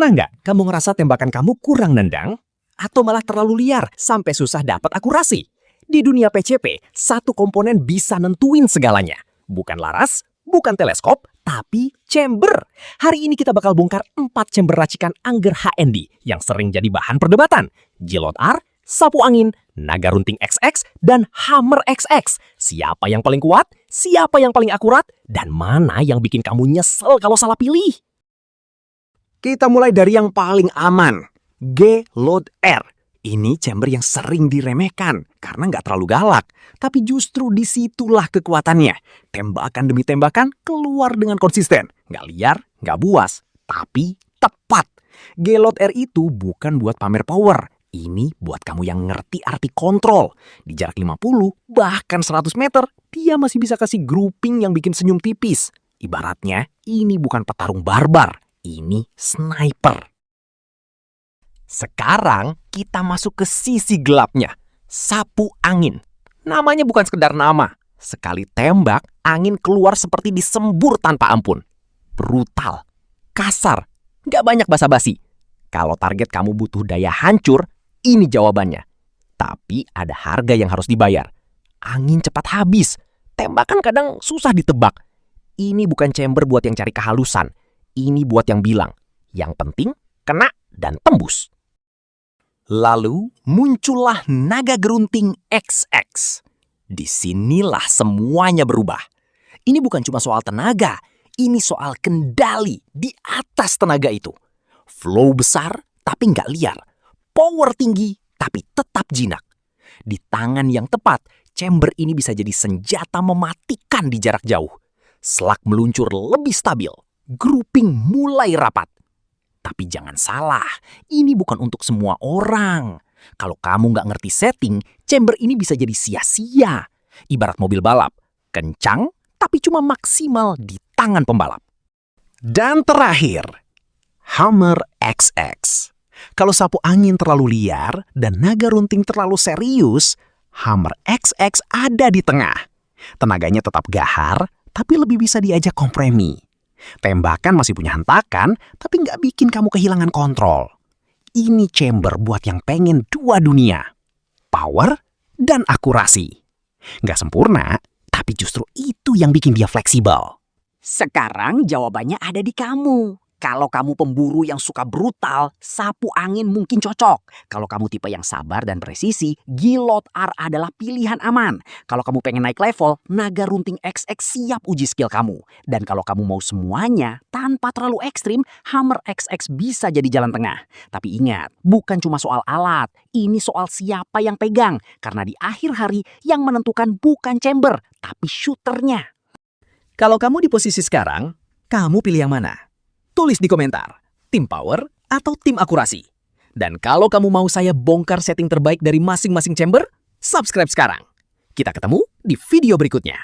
Pernah nggak kamu ngerasa tembakan kamu kurang nendang? Atau malah terlalu liar sampai susah dapat akurasi? Di dunia PCP, satu komponen bisa nentuin segalanya. Bukan laras, bukan teleskop, tapi chamber. Hari ini kita bakal bongkar 4 chamber racikan Angger HND yang sering jadi bahan perdebatan. Gilot R, sapu angin, naga runting XX, dan hammer XX. Siapa yang paling kuat? Siapa yang paling akurat? Dan mana yang bikin kamu nyesel kalau salah pilih? Kita mulai dari yang paling aman, Gilot R. Ini chamber yang sering diremehkan karena nggak terlalu galak. Tapi justru disitulah kekuatannya. Tembakan demi tembakan keluar dengan konsisten. Nggak liar, nggak buas, tapi tepat. Gilot R itu bukan buat pamer power. Ini buat kamu yang ngerti arti kontrol. Di jarak 50, bahkan 100 meter, dia masih bisa kasih grouping yang bikin senyum tipis. Ibaratnya, ini bukan petarung barbar. Ini sniper. Sekarang kita masuk ke sisi gelapnya. Sapu angin. Namanya bukan sekedar nama. Sekali tembak, angin keluar seperti disembur tanpa ampun. Brutal. Kasar. Gak banyak basa-basi. Kalau target kamu butuh daya hancur, ini jawabannya. Tapi ada harga yang harus dibayar. Angin cepat habis. Tembakan kadang susah ditebak. Ini bukan chamber buat yang cari kehalusan. Ini buat yang bilang, yang penting kena dan tembus. Lalu muncullah naga gerunting XX. Disinilah semuanya berubah. Ini bukan cuma soal tenaga, ini soal kendali di atas tenaga itu. Flow besar tapi nggak liar. Power tinggi tapi tetap jinak. Di tangan yang tepat, chamber ini bisa jadi senjata mematikan di jarak jauh. Slug meluncur lebih stabil. Grouping mulai rapat. Tapi jangan salah, ini bukan untuk semua orang. Kalau kamu nggak ngerti setting, chamber ini bisa jadi sia-sia. Ibarat mobil balap, kencang tapi cuma maksimal di tangan pembalap. Dan terakhir, hammer XX. Kalau sapu angin terlalu liar dan naga runting terlalu serius, hammer XX ada di tengah. Tenaganya tetap gahar, tapi lebih bisa diajak kompromi. Tembakan masih punya hentakan, tapi nggak bikin kamu kehilangan kontrol. Ini chamber buat yang pengen dua dunia. Power dan akurasi. Nggak sempurna, tapi justru itu yang bikin dia fleksibel. Sekarang jawabannya ada di kamu. Kalau kamu pemburu yang suka brutal, sapu angin mungkin cocok. Kalau kamu tipe yang sabar dan presisi, Gilot R adalah pilihan aman. Kalau kamu pengen naik level, naga runting XX siap uji skill kamu. Dan kalau kamu mau semuanya tanpa terlalu ekstrim, hammer XX bisa jadi jalan tengah. Tapi ingat, bukan cuma soal alat, ini soal siapa yang pegang. Karena di akhir hari yang menentukan bukan chamber, tapi shooternya. Kalau kamu di posisi sekarang, kamu pilih yang mana? Tulis di komentar, tim power atau tim akurasi. Dan kalau kamu mau saya bongkar setting terbaik dari masing-masing chamber, subscribe sekarang. Kita ketemu di video berikutnya.